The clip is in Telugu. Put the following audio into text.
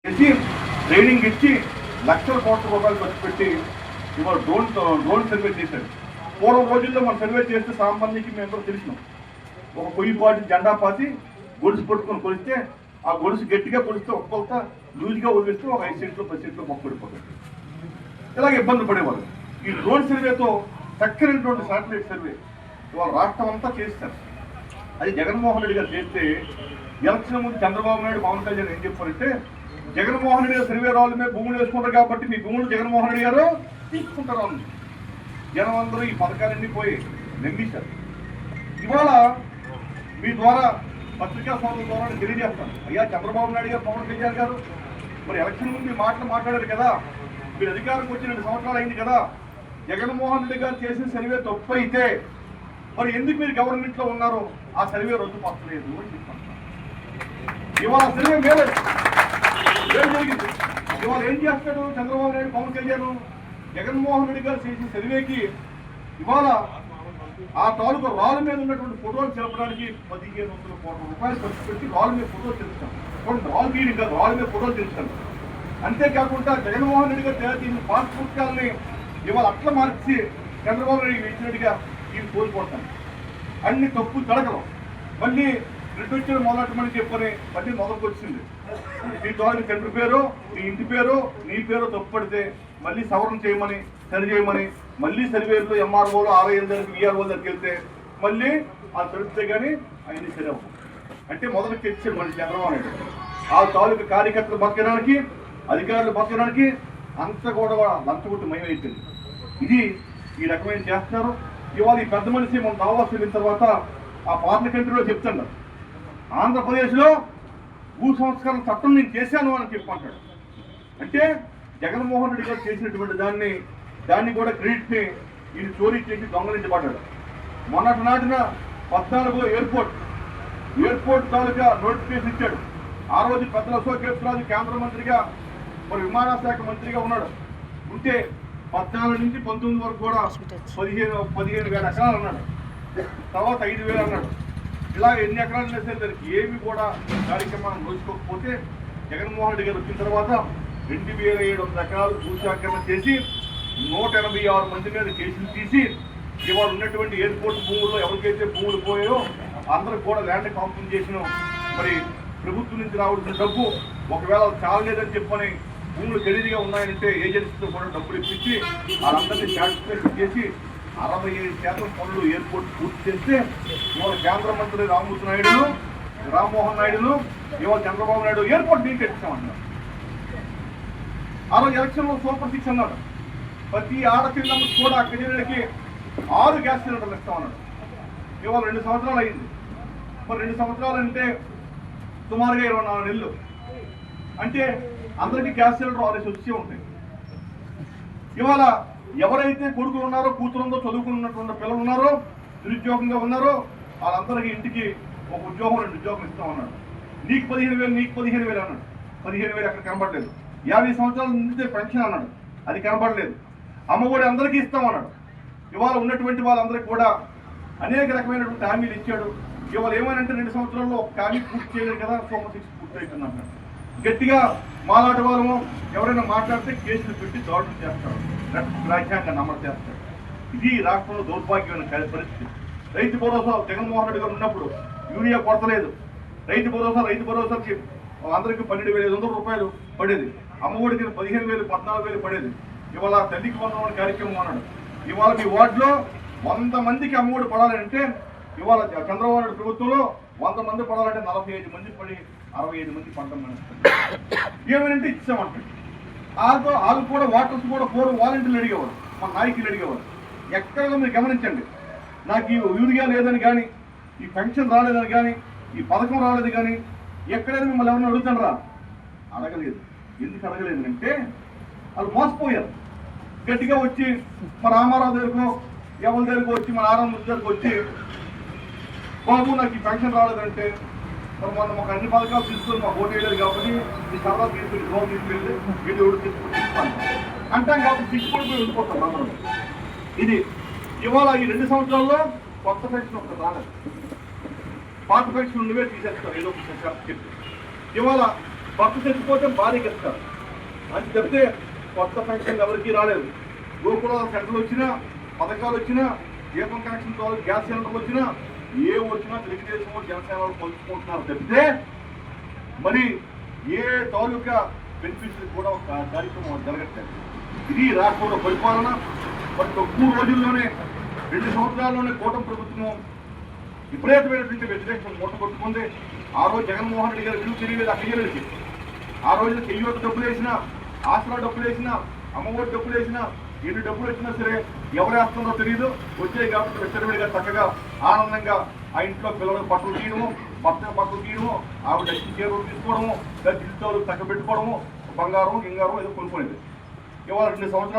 చేసి ట్రైనింగ్ ఇచ్చి లక్షల కోట్ల రూపాయలు ఖర్చు పెట్టి ఇవాళ డ్రోన్ సర్వే చేశాడు. పూర్వం రోజుల్లో మనం సర్వే చేస్తే సామాన్యుకి మేము అందరూ తెలిసినాం. ఒక పొయ్యి పాటి జెండా పాతి గొలుసు పట్టుకొని కొలిస్తే ఆ గొలుసు గట్టిగా కొలిస్తే ఒక కొలత లూజ్గా వదిలిస్తే ఒక 5 సెంట్లు 10 సెంట్లు మొక్క పడిపోతుంది. ఇలాగ ఇబ్బంది పడేవారు. ఈ డ్రోన్ సర్వేతో చక్కనటువంటి శాటిలైట్ సర్వే ఇవాళ రాష్ట్రం అంతా చేస్తారు. అది జగన్మోహన్ రెడ్డి గారు చేస్తే ఎలక్షన్ ముందు చంద్రబాబు నాయుడు పవన్ కళ్యాణ్ ఏం చెప్పారంటే, జగన్మోహన్ రెడ్డి గారు సర్వే రాళ్ళ మీద భూములు వేసుకుంటారు కాబట్టి మీ భూములు జగన్మోహన్ రెడ్డి గారు తీసుకుంటారు అన్న. జనం అందరూ ఈ పథకాలన్నీ పోయి నమ్మిస్తారు. ఇవాళ మీ ద్వారా పత్రికా సోదరుల ద్వారా తెలియజేస్తాను, అయ్యా చంద్రబాబు నాయుడు గారు పవన్ కళ్యాణ్ గారు మరి ఎలక్షన్ ముందు మీ మాట్లాడారు కదా, మీరు అధికారంకి వచ్చి 2 సంవత్సరాలు అయింది కదా, జగన్మోహన్ రెడ్డి గారు చేసిన సర్వే తప్పు అయితే మరి ఎందుకు మీరు గవర్నమెంట్లో ఉన్నారో ఆ సర్వే రద్దు పట్టలేదు అని చెప్పాను. ఇవాళ సర్వే మేలు జరిగింది. ఇవాళ ఏం చేస్తాడు చంద్రబాబు నాయుడు పవన్ కళ్యాణ్, జగన్మోహన్ రెడ్డి గారు చేసిన సర్వేకి ఇవాళ ఆ తాలూకు రాళ్ళ మీద ఉన్నటువంటి ఫోటోలు తెలపడానికి 1500 కోట్ల రూపాయలు ఖర్చు పెట్టి రాళ్ళ మీద ఫోటోలు తెలుస్తాను. రాళ్ళు తీయడం కాదు, రాళ్ళ మీద ఫోటోలు తెలుస్తాను. అంతేకాకుండా జగన్మోహన్ రెడ్డి గారు తయారు చేసిన పాస్ పుస్తకాలని ఇవాళ అట్లా మార్చి చంద్రబాబు నాయుడు ఇచ్చినట్టుగా ఈయన కోల్పోతాను. అన్ని తప్పు తడకలు మళ్ళీ రిటర్న్ మొదలెట్టమని చెప్పని మళ్ళీ మొదలుకు వచ్చింది. నీ ద్వారా తండ్రి పేరు, నీ ఇంటి పేరు, నీ పేరు తప్పు పడితే మళ్ళీ సవరణ చేయమని, సరి చేయమని, మళ్ళీ సర్వేలు ఎంఆర్ఓలు ఆర్ఐఎల్ దగ్గరికి విఆర్ఓ దగ్గరికి వెళ్తే మళ్ళీ ఆ తడిపితే కానీ ఆయన్ని సరి అవ్వదు. అంటే మొదలు తెచ్చాడు మళ్ళీ చంద్రబాబు నాయుడు. ఆ తాలూకు కార్యకర్తలు బతకడానికి, అధికారులు బతకడానికి అంత కూడా లంచగొట్టి మయమైపోయింది. ఇది ఈ రకమైన చేస్తున్నారు. ఇవాళ ఈ పెద్ద మనిషి మనం దావాస్ వెళ్ళిన తర్వాత ఆ పార్లమెంటరీలో చెప్తున్నారు, ఆంధ్రప్రదేశ్లో భూ సంస్కరణ చట్టం నేను చేశాను అని చెప్పంటాడు. అంటే జగన్మోహన్ రెడ్డి గారు చేసినటువంటి దాన్ని కూడా క్రెడిట్ని ఈయన చోరీ చేసి దొంగలించబడ్డాడు. మొన్నటి నాటిన 14 ఎయిర్పోర్ట్ తాలూకా నోటిఫికేషన్ ఇచ్చాడు. ఆ రోజు పెద్దల అశోక్ రాజు కేంద్ర మంత్రిగా మరి విమానశాఖ మంత్రిగా ఉన్నాడు. ఉంటే 14 నుంచి 19 వరకు కూడా 15,000 ఎకరాలు అన్నాడు. తర్వాత 5,000 అన్నాడు. ఇలా ఎన్ని ఎకరాలు చేసే దానికి ఏమి కూడా కార్యక్రమాన్ని నోచుకోకపోతే జగన్మోహన్ రెడ్డి గారు వచ్చిన తర్వాత 2,700 ఎకరాలు భూసేకరణ చేసి 186 మంది మీద కేసులు తీసి ఇవాళ ఉన్నటువంటి ఎయిర్పోర్ట్ భూముల్లో ఎవరికైతే భూములు పోయాయో అందరికి కూడా ల్యాండ్ కాంపెన్సేషన్ మరి ప్రభుత్వం నుంచి రావాల్సిన డబ్బు ఒకవేళ చాలలేదని చెప్పని భూములు ఖరీదుగా ఉన్నాయంటే ఏజెన్సీతో కూడా డబ్బులు ఇప్పించి వాళ్ళందరినీ సాటిస్ఫాక్షన్ చేసి 65% పనులు ఎయిర్పోర్ట్ పూర్తి చేస్తే ఇవాళ కేంద్ర మంత్రి రామ్మోహన్ నాయుడును ఇవాళ చంద్రబాబు నాయుడు ఎయిర్పోర్ట్ డీల్ కట్టించామన్నారు. ఆ రోజు ఎలక్షన్లో సూపర్ 6 అన్నాడు. ప్రతి ఆడపిల్లలకు కూడా గజనుడికి 6 గ్యాస్ సిలిండర్లు ఇస్తామన్నాడు. ఇవాళ 2 సంవత్సరాలు అయింది. మరి 2 సంవత్సరాలు అంటే సుమారుగా 24 నెలలు. అంటే అందరికీ గ్యాస్ సిలిండర్ 6 వచ్చి ఉంటాయి. ఇవాళ ఎవరైతే కొడుకులు ఉన్నారో, కూతురు ఉందో, చదువుకున్నటువంటి పిల్లలు ఉన్నారో, నిరుద్యోగంగా ఉన్నారో వాళ్ళందరికీ ఇంటికి ఒక ఉద్యోగం 2 ఉద్యోగం ఇస్తామన్నాడు. నీకు 15,000 అన్నాడు. 15,000 అక్కడ కనబడలేదు. 50 సంవత్సరాల నిండితే పెన్షన్ అన్నాడు, అది కనబడలేదు. అమ్మఒడి అందరికీ ఇస్తామన్నాడు. ఇవాళ ఉన్నటువంటి వాళ్ళందరికీ కూడా అనేక రకమైనటువంటి హామీలు ఇచ్చాడు. ఇవాళ ఏమైనంటే 2 సంవత్సరాల్లో ఒక హామీ పూర్తి చేయలేదు కదా, సూపర్ 6 పూర్తి అవుతుంది అంటాడు. గట్టిగా మాలాంటి వాళ్ళము ఎవరైనా మాట్లాడితే కేసులు పెట్టి దాడులు చేస్తాడు, రాజ్యాంగాన్ని అమలు చేస్తాడు. ఇది రాష్ట్రంలో దౌర్భాగ్యమైన పరిస్థితి. రైతు భరోసా జగన్మోహన్ రెడ్డి గారు ఉన్నప్పుడు యూరియా కొడతలేదు. రైతు భరోసాకి అందరికీ 12,500 రూపాయలు పడేది. అమ్మఒడికి 15,000 14,000 పడేది. ఇవాళ తల్లికి వందనం కార్యక్రమం అన్నాడు. ఇవాళ మీ వార్డులో 100 మందికి అమ్మఒడి పడాలంటే ఇవాళ చంద్రబాబు నాయుడు ప్రభుత్వంలో 100 మంది పడాలంటే 45 మంది పడి 65 మంది పడడం ఏమనంటే ఇచ్చామంటాడు. వాళ్ళు కూడా వాటర్స్ కూడా 4 వాలంటీర్లు అడిగేవారు, మన నాయకులు అడిగేవారు. ఎక్కడ మీరు గమనించండి, నాకు ఈ యూరియా లేదని కానీ, ఈ పెన్షన్ రాలేదని కానీ, ఈ పథకం రాలేదు కానీ ఎక్కడైనా మిమ్మల్ని ఎవరైనా అడుగుతారా? అడగలేదు. ఎందుకు అడగలేదు అంటే వాళ్ళు మోసపోయారు. గట్టిగా వచ్చి మన రామారావు దగ్గరకు, ఎవరి దగ్గరకు వచ్చి, మన ఆనంద్ దగ్గరకు వచ్చి, బాబు నాకు ఈ పెన్షన్ రాలేదంటే మరి మొన్న మాకు అన్ని పథకాలు తీసుకొని మాకు ఓటు వేయలేదు కాబట్టి ఈ సరదా తీసుకుని లోన్ తీసుకెళ్ళి వీళ్ళు ఎవరు తీసుకుని అంటాం కాబట్టి సిగ్గుపడిపోయి వెళ్ళిపోతాం అందరం. ఇది ఇవాళ ఈ 2 సంవత్సరాల్లో కొత్త పెన్షన్ ఒకటి రాలేదు. పాత పెన్షన్ నువ్వే తీసేస్తావు ఏదో ఒక చెప్పి. ఇవాళ భర్త చచ్చిపోతే భార్యకి ఇస్తారు అని చెప్తే కొత్త పెన్షన్ ఎవరికి రాలేదు. గోకులాల సెంటర్లు వచ్చినా, పథకాలు వచ్చినా, దీపం కనెక్షన్ ద్వారా గ్యాస్ సిలిండర్లు వచ్చినా, ఏ వచ్చినా తెలుగుదేశం జనసేన పంచుకుంటున్నారు తప్పితే మరి ఏ తాలూకా బెనిఫిట్స్ కూడా ఒక కార్యక్రమం జరగట్లేదు. ఇది రాష్ట్రంలో పరిపాలన. మరి తక్కువ రోజుల్లోనే 2 సంవత్సరాల్లోనే కూటమి ప్రభుత్వం విపరీతమైనటువంటి వ్యతిరేకం మూటగొట్టుకుంది. ఆ రోజు జగన్మోహన్ రెడ్డి గారు విలువ తెలియలేదు అక్కడికి. ఆ రోజు చెయ్యూత డబ్బులు వేసినా, ఆసరా డబ్బులు వేసినా, అమ్మఒడి డబ్బులు వేసినా, ఎన్ని డబ్బులు వచ్చినా సరే ఎవరు వేస్తుందో తెలియదు. వచ్చాయి కాబట్టి విచ్చలవిడిగా చక్కగా ఆనందంగా ఆ ఇంట్లో పిల్లలకు బట్టలు తీయడము, భర్త బట్టలు తీయడము, ఆవిడ చీరలు తీసుకోవడము, జీవితాలు తగ్గ పెట్టుకోవడము, బంగారం గింగారం ఏదో కొనుక్కునేది. ఇవాళ 2 సంవత్సరాలు